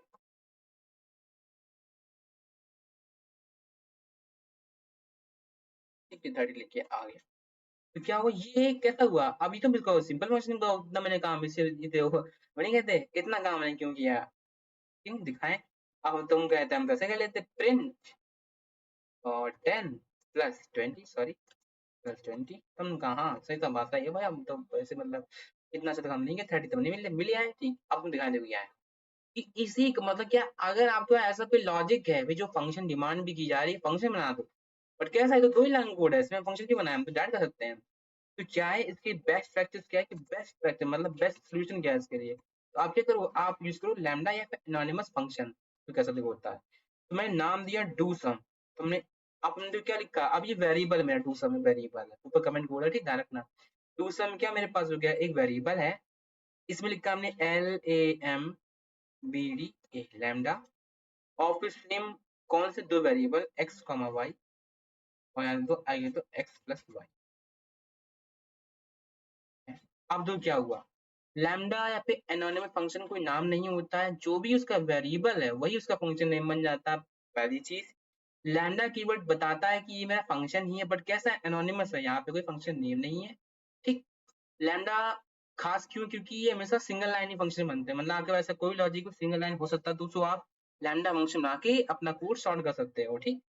ठीक है, 30 लिख के आ गया। तो क्या हुआ, ये कैसा हुआ, अभी तो बिल्कुल सिंपल फंक्शन का उतना मैंने काम, इससे ये देखो नहीं कहते इतना काम मैंने क्यों किया, क्यों दिखाएं। अब तुम कहते हम कैसे कर लेते, प्रिंट और 10 प्लस 20, सॉरी प्लस 20, तुम कहाँ सही, तो बात सही है भाई, हम तो ऐसे मतलब इतना से तो हम नहीं है, 30 तो नहीं मिल मिल है। ठीक, अब तुम दिखाई दे क्या है, कि इसी का मतलब क्या, अगर आपके पास ऐसा कोई लॉजिक है, जो फंक्शन डिमांड भी की जा रही है, फंक्शन बना दो। बट कैसा है, तो 2 ही लाइन कोड है, इसमें फंक्शन क्यों बनाया, हम तो डायरेक्ट कर सकते हैं। तो क्या है इसकी बेस्ट प्रैक्टिस, क्या है कि बेस्ट प्रैक्टिस मतलब बेस्ट सॉल्यूशन क्या है इसके लिए? तो आप क्या करो, आप यूज़ करो लैम्बडा या फिर एनोनिमस फंक्शन, तो कैसा देखो होता है। तो मैंने नाम दिया डू सम, तुमने आपने तो क्या लिखा, अब ये वेरिएबल है मेरा, डू सम वेरिएबल है, ऊपर कमेंट कोड है, ठीक ध्यान रखना। डू सम क्या मेरे पास हो गया, एक वेरिएबल है, इसमें लिखा हमने LAMBD लैम्डा, और फिर सेम कौन से 2 वेरिएबल x, y, और यहाँ तो आइए तो x प्लस वाई। अब तो क्या हुआ, लैम्डा या फिर एनोनिमस फंक्शन कोई नाम नहीं होता है, जो भी उसका वेरिएबल है वही उसका फंक्शन नेम बन जाता है। पहली चीज, लैम्डा कीवर्ड बताता है कि ये मेरा फंक्शन ही है, बट कैसा है, एनोनिमस है, यहाँ पे कोई फंक्शन नेम नहीं है। ठीक, लैम्डा खास क्यों, क्योंकि ये हमेशा सिंगल लाइन ही फंक्शन बनते हैं, मतलब आपके पास ऐसा कोई लॉजिक हो सिंगल लाइन हो सकता है, तो उसको आप लैम्डा फंक्शन बना के अपना कोड सॉल्व कर सकते हो। ठीक,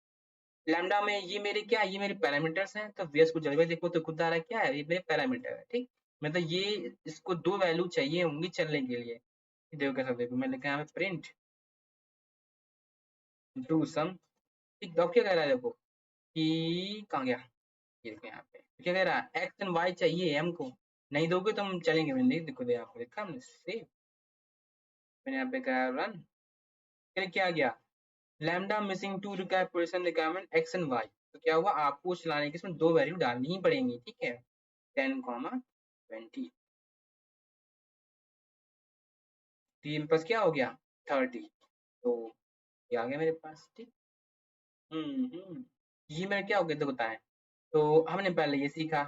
लैम्डा में ये मेरे क्या है, ये मेरे पैरामीटर्स हैं, तो वीएस को जब देखो तो खुद आ रहा है क्या है, ये मेरे पैरामीटर है। ठीक, मतलब ये इसको 2 वैल्यू चाहिए होंगी चलने के लिए। देखो कैसा, देखो मैं लिखा यहाँ पे प्रिंट डू सम। ठीक, अब क्या कह रहा है देखो कि कहाँ गया, ये देखो यहाँ पे क्या कह रहा है, एक्स एंड वाई चाहिए हमको, नहीं दोगे तो हम चलेंगे भी नहीं। देखो यहाँ पे लिखा हमने सेव, मैंने यहाँ पे कहा रन, फिर क्या गया, lambda missing two requirement requirement X and Y. तो क्या हुआ, आपको चलाने के इसमें 2 वैल्यू डालनी ही पड़ेंगी। ठीक है, 10, 20, तो ये पास क्या हो गया, 30, तो ये आ गया मेरे पास। ठीक, ये मेरा क्या हो गया, तो बताएं। तो हमने पहले ये सीखा,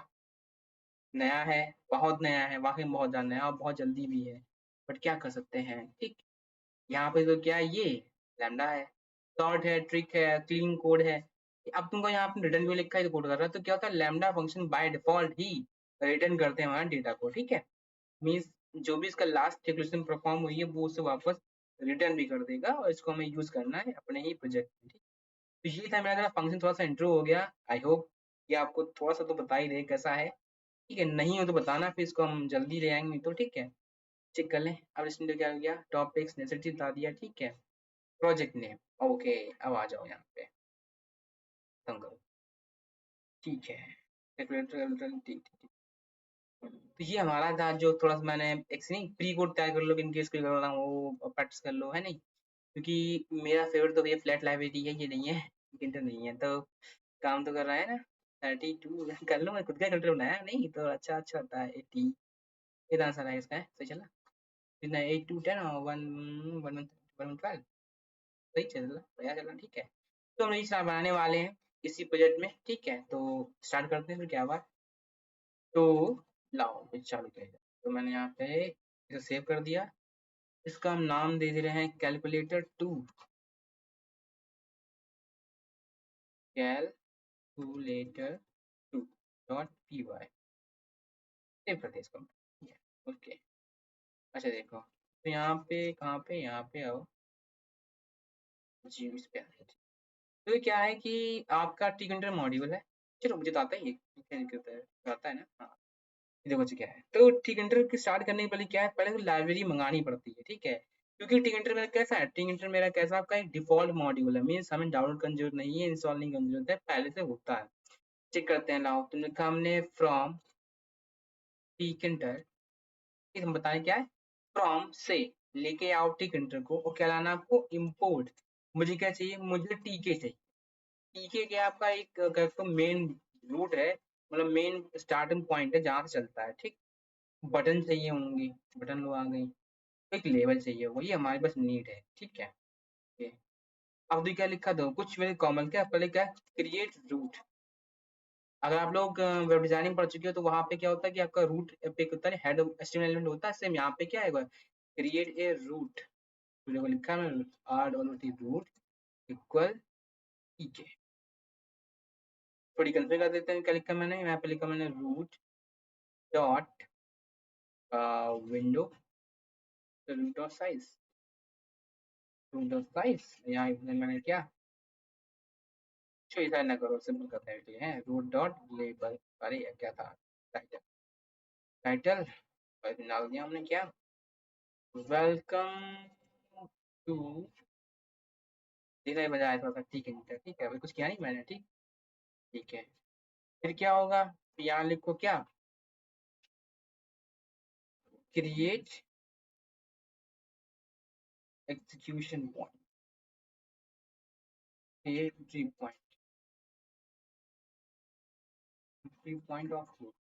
नया है, बहुत नया है, वाकई में बहुत ज़्यादा नया और बहुत जल्दी भी है, बट क्या कर सकते हैं। ठीक, यहाँ पे तो क्या है, ये लैम्डा है, सॉर्ट है, ट्रिक है, क्लीन कोड है। अब तुमको यहाँ पे रिटर्न भी लिखा है, तो कोड कर रहा है, तो क्या होता है, lambda function by default he return करते हैं हमारे डेटा को। ठीक है, मीन्स जो भी इसका लास्ट कैलकुलेशन परफॉर्म हुई है वो उसे वापस रिटर्न भी कर देगा, और इसको हमें यूज करना है अपने ही प्रोजेक्ट में। ठीक, तो ये था मेरा फंक्शन, थोड़ा सा इंट्रो हो गया, आई होप कि आपको थोड़ा सा तो बता ही दे कैसा है। ठीक है, नहीं हो तो बताना, फिर इसको हम जल्दी ले आएंगे, तो ठीक है, चेक कर लें। अब इसमें तो क्या हो गया, टॉपिक्स नेसेसिटी बता दिया। ठीक है, प्रोजेक्ट नेम, ओके, अब आ जाओ यहाँ पे, खत्म करो। ठीक है, ठीक ठीक ठीक। तो ये हमारा था, जो थोड़ा सा मैंने एक नहीं प्री कोड तैयार कर लो, कि इनकेस कोई करना हो वो प्रैक्टिस कर लो, है नहीं, क्योंकि मेरा फेवरेट तो ये फ्लैट लाइब्रेरी है, ये नहीं है, इंटर नहीं है, तो काम तो कर रहा है ना। 32 कर लो, मैं खुद का कंट्रोल बनाया नहीं, तो अच्छा अच्छा होता है। 80 कितना आंसर है इसका, सही चला कितना, 8 to 10 और 1 1 1 12, सही चल रहा, बढ़िया चल रहा। ठीक है, तो हम ये बनाने वाले हैं इसी प्रोजेक्ट में। ठीक है, तो स्टार्ट करते हैं फिर, क्या बात। तो लाओ फिर चालू किया जाए। तो मैंने यहाँ पे इसे सेव कर दिया, इसका हम नाम दे दे रहे हैं कैलकुलेटर 2, कैलकुलेटर 2.py, सेव कर दिया इसको। ओके, अच्छा देखो, तो यहाँ पे कहाँ पे, यहाँ पे आओ जी, इस पे आ गए। तो ये क्या है कि आपका टी कंट्रोल मॉड्यूल है, चलो मुझे तो आता ही है, क्या दिक्कत है, आता है ना। हाँ, ये देखो जी क्या है, तो टी कंट्रोल की स्टार्ट करने के पहले क्या है, पहले तो लाइब्रेरी मंगानी पड़ती है। ठीक है, क्योंकि टी कंट्रोल मेरा कैसा है, टी कंट्रोल मेरा कैसा आपका एक डिफॉल्ट मॉड्यूल है, मीन्स हमें डाउनलोड करने की जरूरत नहीं है, इंस्टॉल नहीं करने की जरूरत है, पहले से होता है। चेक करते हैं, लाओ तुमने कहा हमने फ्रॉम टी कंट्रोल, हम बताएं क्या है, फ्रॉम से लेके आओ टी कंट्रोल को, और क्या लाना आपको, इम्पोर्ट। मुझे क्या चाहिए, मुझे टीके चाहिए। टीके क्या आपका एक तो मेन रूट है, मतलब मेन स्टार्टिंग पॉइंट है जहाँ से चलता है। ठीक, बटन चाहिए होंगे, बटन लो आ गई, एक लेवल चाहिए, वही हमारे पास नीड है। ठीक है, ये अब तो क्या लिखा दो, कुछ मेरे कॉमन क्या पहले क्या, क्रिएट रूट। अगर आप लोग वेब डिजाइनिंग पढ़ चुके हो, तो वहाँ पे क्या होता है कि आपका रूट पे होता है, हेड एचटीएमएल एलिमेंट होता है, सेम यहाँ पे क्या है, क्रिएट ए रूट। तो देखो लिखा है रूट इक्वल टीके, थोड़ी कंफर्म कर देते हैं, क्या लिखा मैंने यहाँ पे, लिखा मैंने root dot window root dot size, root dot size, यहाँ मैंने क्या, छो ऐसा ना करो, सिंपल करते हैं, ठीक है, रूट डॉट लेबल, अरे ये क्या था, टाइटल, टाइटल डाल दिया हमने क्या, वेलकम टू धीरे बजाए थोड़ा सा, ठीक है ठीक है, अभी कुछ किया नहीं मैंने, ठीक ठीक है। फिर क्या होगा, यहाँ लिखो क्या, create execution point, create point of view.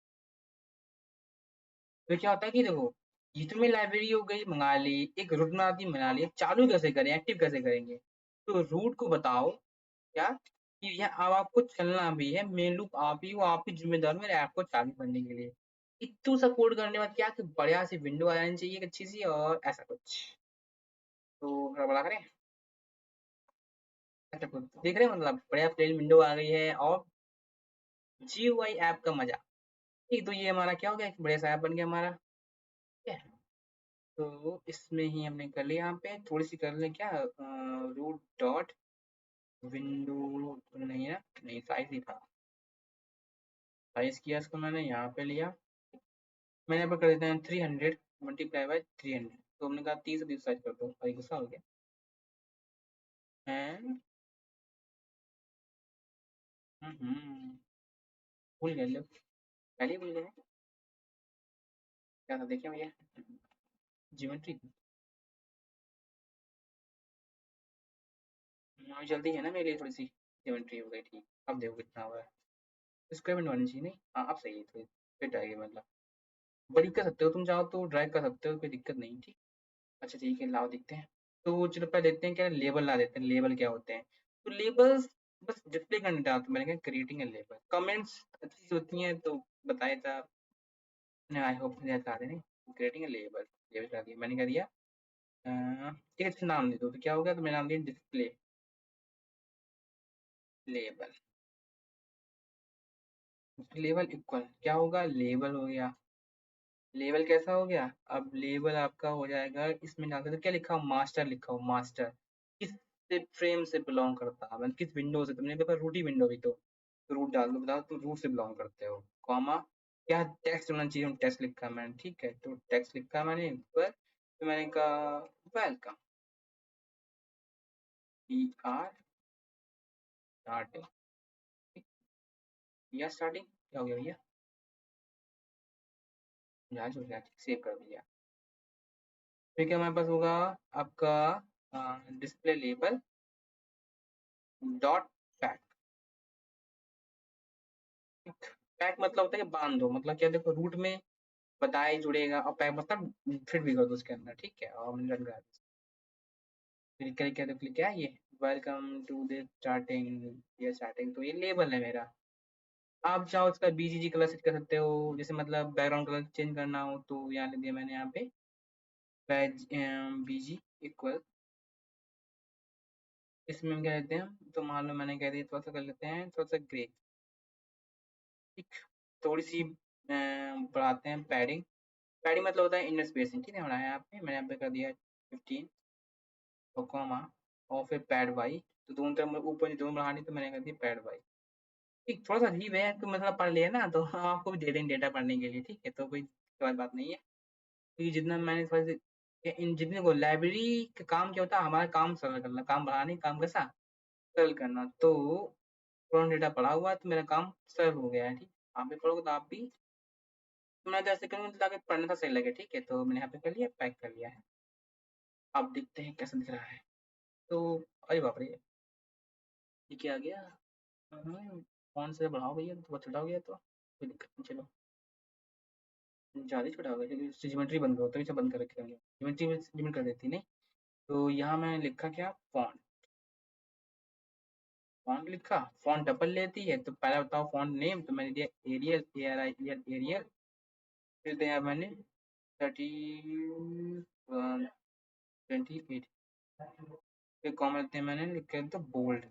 तो क्या होता है कि देखो, ये तो मेरी लाइब्रेरी हो गई, मंगा ली, एक रूट बना दी, बना लिया, चालू कैसे करें, एक्टिव कैसे करेंगे, तो रूट को बताओ क्या कि यहाँ अब आपको चलना भी है, मेन लूप आप ही हो, आप ही जिम्मेदार हो मेरे ऐप को चालू करने के लिए। इतना सा कोड करने के बाद क्या कि बढ़िया सी विंडो आ जानी चाहिए एक अच्छी सी, और ऐसा कुछ। तो थोड़ा बड़ा करें, ऐसा कुछ देख रहे हैं, मतलब बढ़िया प्लेन विंडो आ गई है, और GUI ऐप का मजा। ठीक, तो ये हमारा क्या हो गया, एक बढ़िया सा ऐप बन गया हमारा, ठीक है। तो इसमें ही हमने कर लिया, यहाँ पे थोड़ी सी कर लें क्या, रूट डॉट विंडो, नहीं है, नहीं साइज ही था, साइज किया इसको मैंने यहाँ पे लिया, मैंने यहाँ पर कर देते हैं 300 मल्टीप्लाई बाई 300, तो हमने कहा 30 से 30 साइज कर दो, भाई गुस्सा हो गया है। भूल गए लोग, पहले ही भूल गए, क्या था देखिए भैया, ज्योमेट्री, जल्दी है ना मेरे लिए थोड़ी सी, ज्योमेट्री हो गई ठीक, अब देखो कितना हुआ है, स्क्वायर विंडो आनी चाहिए, नहीं हाँ अब सही है, थोड़ी फिट आएगी मतलब, बड़ी कर सकते हो तुम चाहो तो, ड्रैग कर सकते हो, कोई दिक्कत नहीं, ठीक। अच्छा ठीक है, लाओ देखते हैं। तो चलो पहले देखते हैं क्या, लेबल ला देते हैं, लेबल क्या होते हैं। तो लेबल्स बस डिस्प्ले करने था, तो मैंने कहा क्रिएटिंग ए लेबल, कमेंट्स अच्छी चीज होती हैं तो बताया था, आई होप बता दें, क्रिएटिंग ए लेबल, लेबल कर दिया, मैंने कह दिया ठीक है, अच्छा नाम दे दो, तो क्या हो गया, तो मैंने नाम दिया डिस्प्ले लेबल, लेबल इक्वल क्या होगा, लेबल हो गया, लेवल कैसा हो गया, अब लेवल आपका हो जाएगा, इसमें डाल सकते, क्या लिखा हो, मास्टर लिखा हो, मास्टर किस फ्रेम से बिलोंग करता है, मतलब किस विंडो से, तुमने पेपर रूट ही विंडो भी तो रूट डाल दो, बताओ तुम रूट से बिलोंग करते हो, कॉमा क्या टेक्स्ट होना चाहिए, टेक्स्ट लिखा है मैंने, ठीक है, तो टेक्स्ट लिखा है मैंने ऊपर, तो मैंने कहा वेलकम, ER स्टार्टिंग, या स्टार्टिंग क्या हो गया भैया, यहाँ हो गया, सेव कर दिया। फिर क्या हमारे पास होगा, आपका display label dot pack, pack मतलब होता है कि बांध दो, मतलब क्या, देखो रूट में बताए जुड़ेगा, और पैक मतलब फिट भी कर दो उसके अंदर, ठीक है, और हमने रन करा दिया। फिर क्या क्या, क्लिक क्या है ये, वेलकम टू दिस स्टार्टिंग, ये स्टार्टिंग, तो ये लेबल है मेरा। आप चाहो इसका BGG कलर सेट कर सकते हो, जैसे मतलब बैकग्राउंड कलर चेंज करना हो, तो यहाँ ले दिया मैंने, यहाँ पे BG इक्वल, इसमें हम क्या लेते हैं, तो मान लो मैंने कह दिया, थोड़ा सा कर लेते हैं, थोड़ा सा ग्रे, ठीक, थोड़ी सी बढ़ाते हैं पैडिंग, पैडिंग मतलब होता है इनर स्पेसिंग, ठीक है, हमारा यहाँ पे मैंने यहाँ पे कर दिया 15, और कॉमा, और फिर पैड वाई, तो दोनों तरफ ऊपर दोनों बढ़ानी, तो मैंने कर दी पैड वाई, ठीक, थोड़ा सा अजीब है, तो मतलब पढ़ लिया ना, तो हम आपको भी दे देंगे डेटा पढ़ने के लिए, ठीक है, तो कोई बात नहीं है, क्योंकि जितना मैंने थोड़ा सा इन जितने को लाइब्रेरी का काम क्या होता है, हमारा काम सरल करना, काम बढ़ाने, काम कैसा सरल करना, तो पुराना डेटा पढ़ा हुआ है, तो मेरा काम सरल हो गया है, ठीक, आप भी पढ़ोगे तो आप भी, तो मैं जैसे करूँगा ताकि पढ़ने का सही लगे, ठीक है, तो मैंने यहाँ पे कर लिया, पैक कर लिया है, आप देखते हैं कैसा दिख रहा है, तो अरे बाप रे, ये क्या आ गया, फ़ॉन्ट से बढ़ाओ भैया, थोड़ा छोटा हो गया, तो कोई दिक्कत नहीं, चलो ज़्यादा ही छोटा हो गया, क्योंकि उससे ज्योमेट्री बंद करो, तभी से बंद कर रखे होंगे, ज्योमेट्री में लिमिट कर देती नहीं। तो यहाँ मैंने लिखा क्या, फ़ॉन्ट, फ़ॉन्ट लिखा, फ़ॉन्ट डबल लेती है, तो पहले बताओ फ़ॉन्ट नेम, तो मैंने दिया एरियल, ARIEL एरियल, फिर दिया मैंने 28, फिर कॉमा देते हैं, मैंने लिखा तो बोल्ड,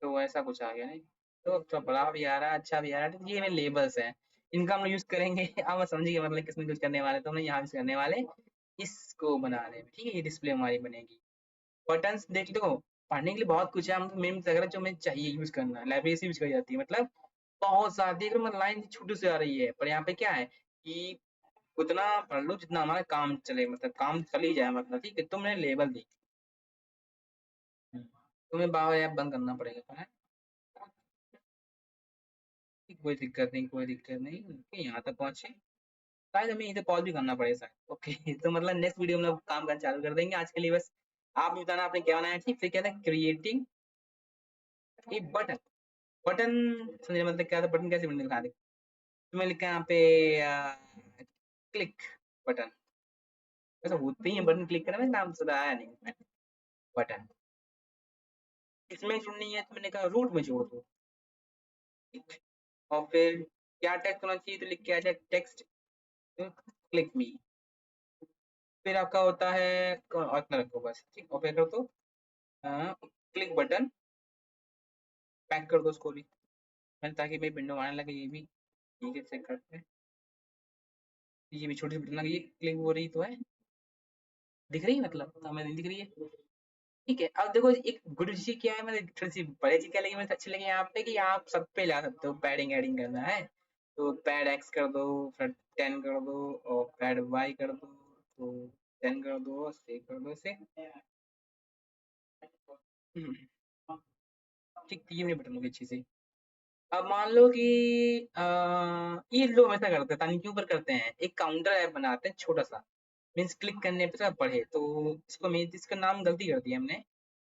तो ऐसा कुछ आ गया नहीं, तो थोड़ा बड़ा भी आ रहा है, अच्छा भी आ रहा है, तो ये मेरे लेबल्स हैं, इनका हम लोग यूज करेंगे आप बस समझिए, मतलब किसमें यूज करने वाले, तो हम लोग यहाँ यूज करने वाले इसको बनाने में, ठीक है, ये डिस्प्ले हमारी बनेगी, बटन्स देख लो, पढ़ने के लिए बहुत कुछ है, हम मेन अगर जो हमें चाहिए यूज करना, लाइब्रेरी से यूज करी जाती है, मतलब बहुत सारी, देख लो मतलब लाइन छोटी सी आ रही है, पर यहाँ पे क्या है, कि उतना पढ़ लो जितना हमारा काम चले, मतलब काम चल ही जाए, मतलब ठीक है। तुमने लेवल दी, तुम्हें बाबा ऐप बंद करना पड़ेगा है। कोई दिक्कत नहीं, कोई दिक्कत नहीं, ओके, यहाँ तक पहुंचे। शायद हमें इसे पॉज भी करना पड़ेगा शायद। ओके तो मतलब नेक्स्ट वीडियो में हम लोग काम करना चालू कर देंगे। आज के लिए बस आप भी बताना आपने क्या बनाया, ठीक। फिर क्या था, क्रिएटिंग ए बटन। बटन समझे मतलब क्या था, बटन कैसे बनने दिखा दे। तो मैं लिखा यहाँ पे क्लिक बटन। ऐसा होते ही है बटन क्लिक करना, मैं नाम सुना आया नहीं बटन। इसमें जोड़नी है तो मैंने कहा रूट में जोड़ दो, ठीक। और फिर क्या टेक्स्ट होना चाहिए, तो लिख के आ जाए टेक्स्ट क्लिक मी। फिर आपका होता है और इतना रखो बस, ठीक। और फिर कर दो क्लिक बटन, पैक कर दो उसको भी मैंने, ताकि मेरी विंडो आने लगे ये भी। ठीक है, चेक करते हैं। ये भी छोटी सी बटन लगी, क्लिक हो रही तो है, दिख रही है, मतलब हमें नहीं दिख रही है। ठीक है, अब देखो एक गुड चीज क्या है, मतलब थोड़ी सी बड़ी चीज क्या लगी मुझे, अच्छी लगी यहाँ पे कि आप सब पे ला सकते हो, पैडिंग एडिंग करना है तो पैड एक्स कर दो, फिर 10 कर दो, और पैड वाई कर दो तो 10 कर दो, सेव कर दो इसे। हम्म, ठीक, ये नहीं बटन होगी अच्छी से। अब मान लो कि ये लोग हमेशा करते हैं, तानी क्यों पर करते हैं, एक काउंटर ऐप बनाते हैं छोटा सा, मीन्स क्लिक करने पे सब बढ़े। तो इसको मीन्स इसका नाम गलती कर दिया हमने,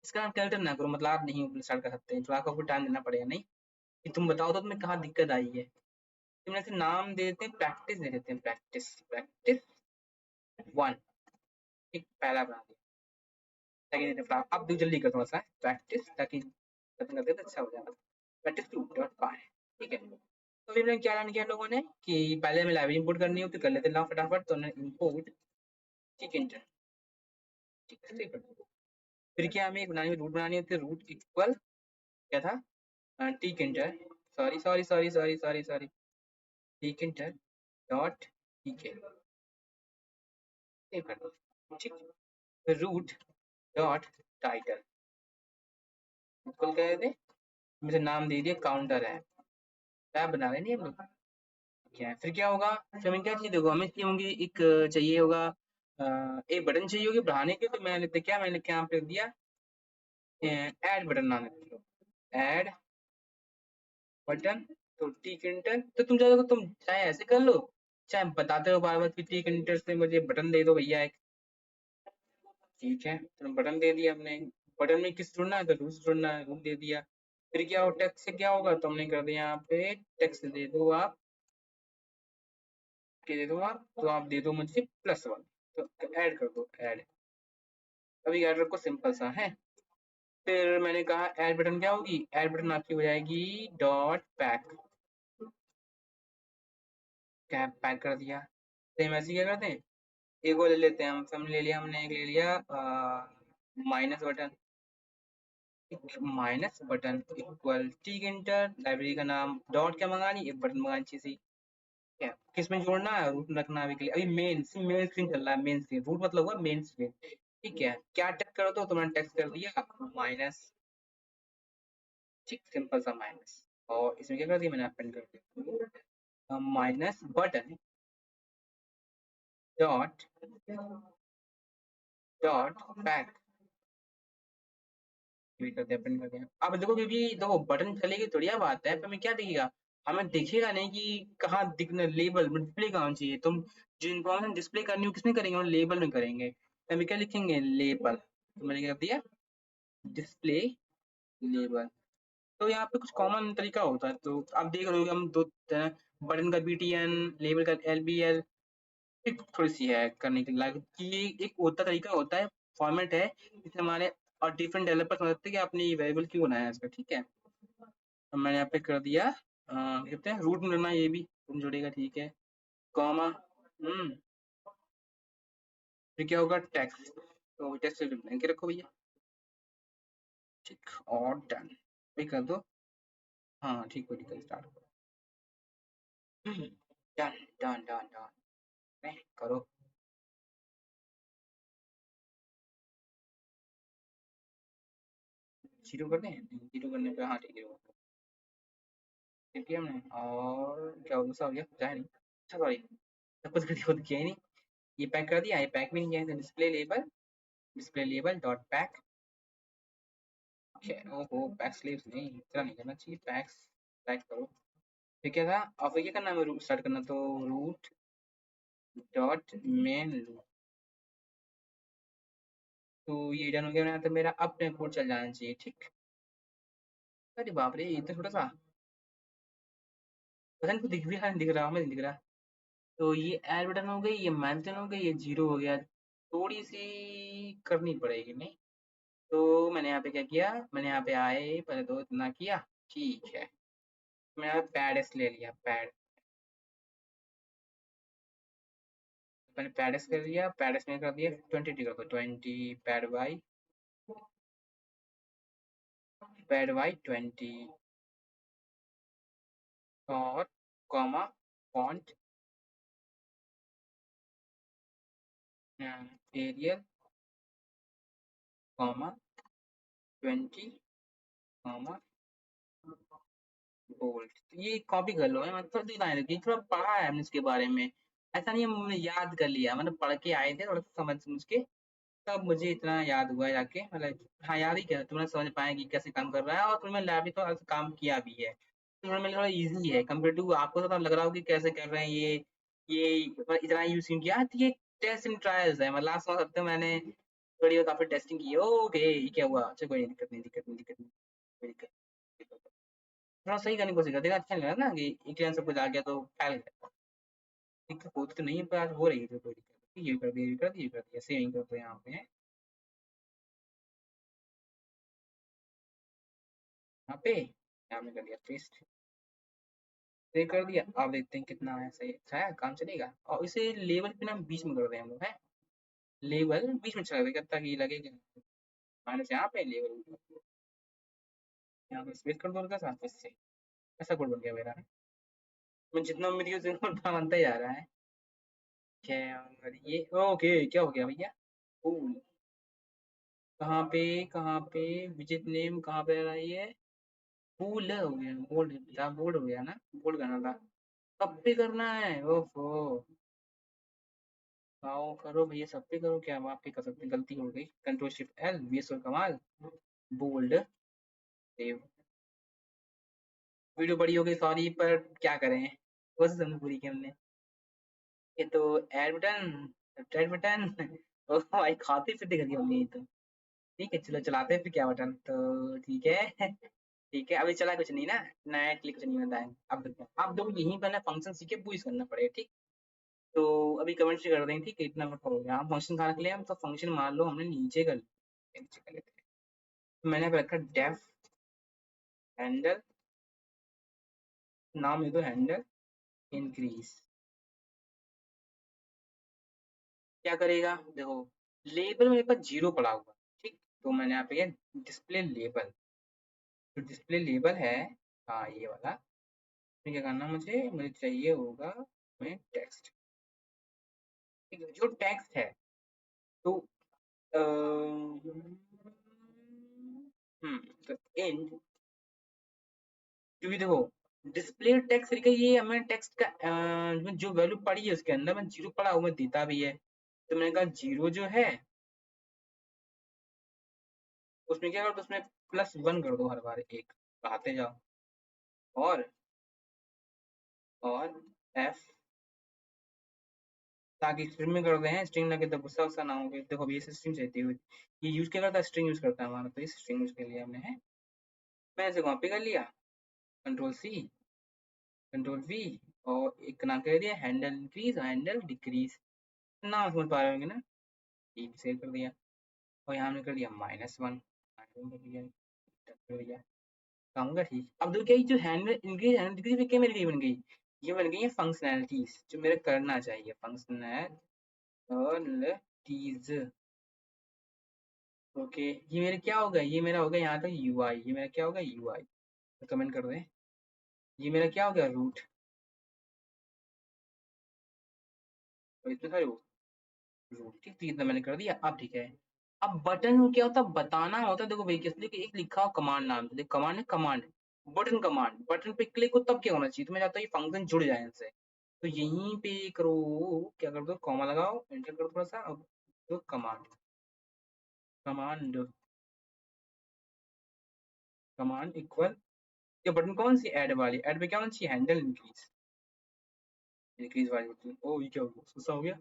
इसका नाम कैल्टन ना करो, मतलब आप नहीं स्टार्ट कर सकते, थोड़ा आपको टाइम देना पड़ेगा। नहीं कि तुम बताओ तो तुम्हें कहाँ दिक्कत आई है। तुम ऐसे नाम दे देते हैं, प्रैक्टिस दे देते हैं, प्रैक्टिस प्रैक्टिस 1, एक पहला बना दिया। सेकंड अब दो जल्दी कर थोड़ा सा प्रैक्टिस, ताकि खत्म करते तो अच्छा हो जाएगा। प्रैक्टिस 2.5, ठीक है। तो फिर मैंने क्या किया लोगों ने कि पहले हमें लाइब्रेरी इंपोर्ट करनी हो तो कर लेते ना फटाफट, तो हमने इंपोर्ट ठीक इंटर, ठीक है, सही कर दिया। फिर क्या हमें एक बनानी रूट बनानी होती है, रूट इक्वल क्या था, Tkinter, sorry sorry sorry sorry sorry sorry, Tkinter dot tk, save कर दो, ठीक। फिर रूट डॉट टाइटल इक्वल क्या दे, मुझे नाम दे दिया काउंटर है, क्या बना रहे नहीं हम लोग, क्या है। फिर क्या होगा, फिर हमें क्या चाहिए, देखो हमें चाहिए होंगे एक चाहिए होगा एक बटन चाहिए होगी बढ़ाने के, तो मैंने लिखते क्या, मैंने क्या यहाँ पे लिख दिया ऐड बटन नाम लिख लो, ऐड बटन। तो टी इंटर, तो तुम चाहे तुम चाहे ऐसे कर लो, चाहे बताते हो बार बार कि टी इंटर से मुझे बटन दे दो भैया एक, ठीक है। तो बटन दे दिया हमने, बटन में किस जुड़ना है तो रूट जुड़ना है, रूट दे दिया। फिर क्या हो, टेक्स्ट से क्या होगा, तो हमने कर दिया यहाँ पे टेक्स्ट दे दो आप, क्या दे दो आप, तो आप दे दो मुझे +1, तो ऐड कर दो ऐड, अभी ऐड रखो सिंपल सा है। फिर मैंने कहा ऐड बटन क्या होगी, ऐड बटन आपकी हो जाएगी डॉट पैक, कैप पैक कर दिया। सेम ऐसे क्या करते हैं, एक और ले लेते हैं हम, सब ले लिया हमने, एक ले लिया minus button, minus button equal T inter, library का नाम डॉट क्या मंगानी, एक बटन मंगानी चाहिए, क्या किस में जोड़ना है, रूट में रखना है अभी के लिए, अभी मेन स्क्रीन चल रहा है, मेन स्क्रीन, रूट मतलब हुआ मेन स्क्रीन, ठीक है। क्या टेक्स्ट करो तो मैंने टेक्स्ट कर दिया माइनस, ठीक, सिंपल सा माइनस। और इसमें क्या कर दिया मैंने, अपेंड कर दिया minus button dot dot pack, भी करते हैं, प्रिंट करते हैं। अब देखो क्योंकि देखो बटन चलेगी बढ़िया बात है, पर हमें क्या दिखेगा, हमें दिखेगा नहीं कि कहाँ दिखना, लेबल डिस्प्ले कहाँ चाहिए। तुम जो इन्फॉर्मेशन डिस्प्ले करनी हो किसमें करेंगे, हम लेबल में करेंगे, तो हमें क्या लिखेंगे, लेबल, तो मैंने क्या दिया डिस्प्ले लेबल। तो यहाँ पे कुछ कॉमन तरीका होता है, तो आप देख रहे हो हम दो बटन का BTN, लेबल का LBL, एक थोड़ी सी है करने के लायक, ये एक होता तरीका होता है, फॉर्मेट है, जिससे हमारे और डिफरेंट डेवलपर समझते हैं कि आपने ये वेरिएबल क्यों बनाया है इसका, ठीक है। अब मैंने यहाँ पे कर दिया कहते हैं रूट में लेना, ये भी तुम जोड़ेगा, ठीक है, कॉमा, फिर क्या होगा टेक्स्ट, तो टेक्स्ट से बना के रखो भैया, ठीक, और डन भी कर दो, हाँ ठीक हो, निकल स्टार्ट करो, डन डन डन डन करो, जीरो कर दें, जीरो करने पे हाँ ठीक है, ठीक है हमने, और क्या दूसरा हो गया, कुछ है नहीं, अच्छा सॉरी, सब कुछ खुद किया ही नहीं। ये पैक कर दिया, ये पैक भी नहीं किया है। Display label dot pack. ओहो पैक स्लीव्स नहीं, इतना नहीं करना चाहिए। पैक्स पैक करो। फिर क्या था, अब फिर क्या करना है, रूट स्टार्ट करना, तो रूट डॉट मेन लूप। तो ये डन हो गया ना, तो मेरा अपने कोड चल जाना चाहिए, ठीक। अरे बाप रे, इतना छोटा सा, पता नहीं दिख भी रहा, दिख रहा, हमें दिख रहा। तो ये एड बटन हो गई, ये मैंशन हो गई, ये जीरो हो गया। थोड़ी सी करनी पड़ेगी नहीं। तो मैंने यहाँ पे क्या किया, मैंने यहाँ पे आए पहले तो इतना किया, ठीक है। मैंने यहाँ पैड एस ले लिया, पैड, मैंने पैड एस कर लिया, पैड एस में कर दिया 20 कर दो, 20 पैड वाई 20 और comma font Arial comma 20 comma bold. तो ये कॉपी कर लो, मतलब थोड़ा दिखाने लगी, थोड़ा पढ़ा है हमने इसके बारे में। ऐसा नहीं है हमने याद कर लिया, मतलब पढ़ के आए थे थोड़ा सा समझ समझ के, तब मुझे इतना याद हुआ जाके, मतलब हाँ याद ही किया, तुमने समझ पाए कि कैसे काम कर रहा है, और तुमने लैब भी थोड़ा सा काम किया भी है, तो मेरे लिए थोड़ा इजी है कम्पेयर टू आपको। तो लग रहा होगा कि कैसे कर रहे हैं ये मतलब इतना यूज किया, तो ये टेस्ट एंड ट्रायल्स है। मतलब लास्ट हफ्ते मैंने थोड़ी बहुत काफी टेस्टिंग की। ओके ये क्या हुआ, अच्छा कोई नहीं, दिक्कत नहीं, दिक्कत नहीं, दिक्कत नहीं, कोई दिक्कत नहीं। थोड़ा सही करने की कोशिश करते, अच्छा नहीं लगा ना कि एक लाइन सब कुछ आ गया तो फैल गया। दिक्कत होती तो नहीं है, पर हो रही है, तो कोई दिक्कत नहीं। ये कर दिया, ये कर दिया, ये कर दिया, सेविंग करते हैं यहाँ पे, यहाँ पे कर दिया पेस्ट, सेव कर दिया। अब देखते हैं कितना है, सही अच्छा है, काम चलेगा। और इसे लेवल पे ना बीच में कर रहे हैं हम लोग, है लेवल बीच में चला देगा ताकि लगेगा माइनस यहाँ पे लेवल, यहाँ पे स्पेस कर दो हल्का सा, इससे ऐसा कोड बन गया मेरा। मैं जितना उम्मीद की उतना उतना बनता ही जा रहा है। क्या और ये ओके, क्या हो गया भैया, कूल। कहाँ पे विजिट नेम कहाँ पे रहा है ये, कूल हो गया, बोल्ड हो गया ना, बोल्ड करना था। सब पे करना है, ओफो। आओ करो भैया, सब पे करो, क्या हम आप पे कर सकते हैं, गलती हो गई। कंट्रोल शिफ्ट एल, वीएस और कमाल, बोल्ड, सेव। वीडियो बड़ी हो गई सॉरी, पर क्या करें, कोशिश हमने पूरी की हमने। ये तो ऐड बटन ओ भाई, खाते पीते कर दिया हमने ये तो। ठीक है चलो चलाते हैं फिर, क्या बटन तो, ठीक है। ठीक है, अभी चला कुछ नहीं ना, नया क्लिक कुछ नहीं होता है। अब देखो, अब देखो यहीं पर ना फंक्शन सीखे पूछ करना पड़ेगा, ठीक। तो अभी कमेंट से कर देंगे, ठीक है, इतना मत हो गया। हम फंक्शन कहाँ के लिए, हम तो फंक्शन मान लो हमने नीचे कर लिया, नीचे कर लेते हैं। तो मैंने रखा डेफ हैंडल, नाम दे दो हैंडल इंक्रीज। क्या करेगा देखो, लेबल मेरे पास जीरो पड़ा हुआ, ठीक। तो मैंने यहाँ पे किया डिस्प्ले लेबल, जो डिस्प्ले लेबल है, हाँ ये वाला। तो क्या करना, मुझे मुझे चाहिए होगा मैं टेक्स्ट, ठीक है, जो टेक्स्ट है। तो तो एंड, क्योंकि देखो डिस्प्ले टेक्स्ट तरीका ये हमें टेक्स्ट का जो वैल्यू पड़ी है उसके अंदर में जीरो पड़ा हुआ देता भी है। तो मैंने कहा जीरो जो है उसमें क्या करो, तो उसमें +1 कर दो हर बार, एक बढ़ाते जाओ। और एफ, ताकि स्ट्रिंग में कर रहे हैं, स्ट्रिंग लगे तो गुस्सा वुस्सा ना हो। देखो अभी ये स्ट्रिंग रहती हुई, ये यूज क्या करता है, स्ट्रिंग यूज करता है हमारा, तो इस स्ट्रिंग यूज के लिए हमने है, मैंने इसे कॉपी कर लिया, कंट्रोल सी कंट्रोल वी, और एक नाम कह दिया हैंडल इंक्रीज हैंडल डिक्रीज, नाम समझ पा रहे होंगे ना। ठीक सेव कर दिया, और यहाँ हमने कर दिया -1 कर दिया, कर दिया, काम होगा ठीक। अब देखो क्या, जो हैंडल इंक्रीज हैंडल डिक्रीज क्या मेरी बन गई, ये बन गई है फंक्शनैलिटीज जो मेरे करना चाहिए, फंक्शनैलिटीज। ओके, ये मेरे क्या होगा, ये मेरा होगा यहाँ तक यूआई, ये मेरा क्या होगा यूआई। तो कमेंट कर दें, ये मेरा क्या हो गया रूट, और इतने सारे रूट, ठीक, तो इतना मैंने कर दिया। अब ठीक है, अब बटन में क्या होता है, बताना होता है। देखो भाई किस लिए, कि एक लिखा हो कमांड नाम से, कमांड है कमांड, बटन कमांड, बटन पे क्लिक हो तब क्या होना चाहिए, तो मैं चाहता हूँ ये फंक्शन जुड़ जाए इनसे। तो यहीं पे करो, क्या कर दो, कॉमा लगाओ, एंटर करो थोड़ा सा, अब तो कमांड कमांड कमांड इक्वल, ये बटन कौन सी ऐड वाली, ऐड पे क्या होना चाहिए, हैंडल इंक्रीज, इंक्रीज वाली बटन। ओ ये क्या हो गया, गुस्सा हो गया,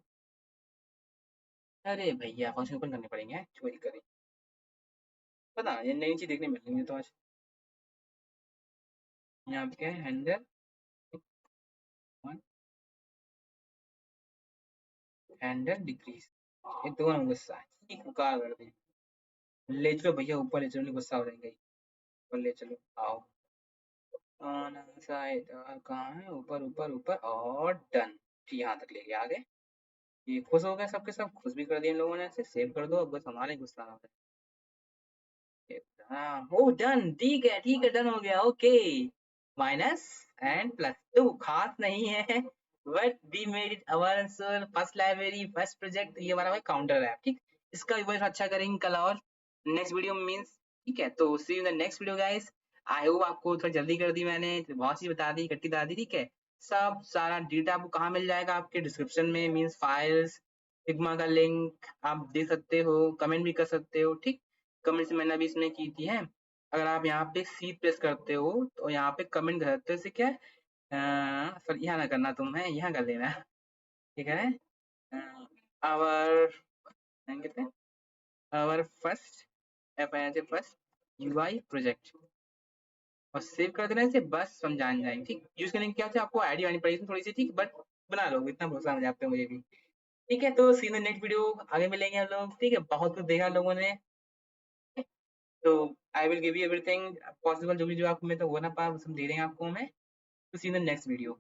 अरे भैया फंक्शन ओपन करने पड़ेंगे, चोरी करें, पता ये नई चीज देखने मिल रही है तो आज। यहाँ पे क्या है, हैंडल हैंडल डिक्रीज, ये दोनों गुस्सा है, ठीक कार कर दे, ले चलो भैया ऊपर ले चलो, नहीं गुस्सा हो जाएंगे, ऊपर ले चलो, आओ ऑन साइड, कहाँ है, ऊपर ऊपर ऊपर, और डन, यहाँ तक लेके आ गए, ये खुश हो गए, सबके सब खुश भी कर दिए इन लोगों ने, ऐसे सेव कर दो, अब बस हमारे गुस्सा ना करे। हाँ हो डन, ठीक है डन हो गया, ओके, माइनस एंड प्लस तो खास नहीं है, but we made it our first library first project, ये हमारा काउंटर है, ठीक, इसका भी बहुत अच्छा करेंगे कल, और नेक्स्ट वीडियो मींस, ठीक है, तो see you in the next video guys. I hope आपको थोड़ी जल्दी कर दी मैंने, तो बहुत सी बता दी, इकट्ठी बता दी, ठीक है, सब सारा डेटा आपको कहाँ मिल जाएगा, आपके डिस्क्रिप्शन में, मींस फाइल्स, फिग्मा का लिंक आप दे सकते हो, कमेंट भी कर सकते हो, ठीक, कमेंट्स मैंने अभी इसमें की थी है, अगर आप यहाँ पे सी प्रेस करते हो तो यहाँ पे कमेंट कर सकते हो, इससे क्या है, सर यहाँ ना करना, तुम है यहाँ कर लेना, ठीक है, आवर कहते हैं our first first UI project, और सेव कर देना इसे, बस हम जान जाएंगे, ठीक, यूज करने की क्या होता है, आपको आईडी आनी पड़ेगी थोड़ी सी, ठीक, बट बना लो, इतना भरोसा मुझे आप पे, मुझे भी, ठीक है, तो सी इन द नेक्स्ट वीडियो, आगे मिलेंगे हम लोग, ठीक है, बहुत कुछ देखा लोगों ने, तो I will give you everything possible, जो आपको में तो हो ना पाए वो सब दे देंगे आपको मैं, तो सी इन द नेक्स्ट वीडियो।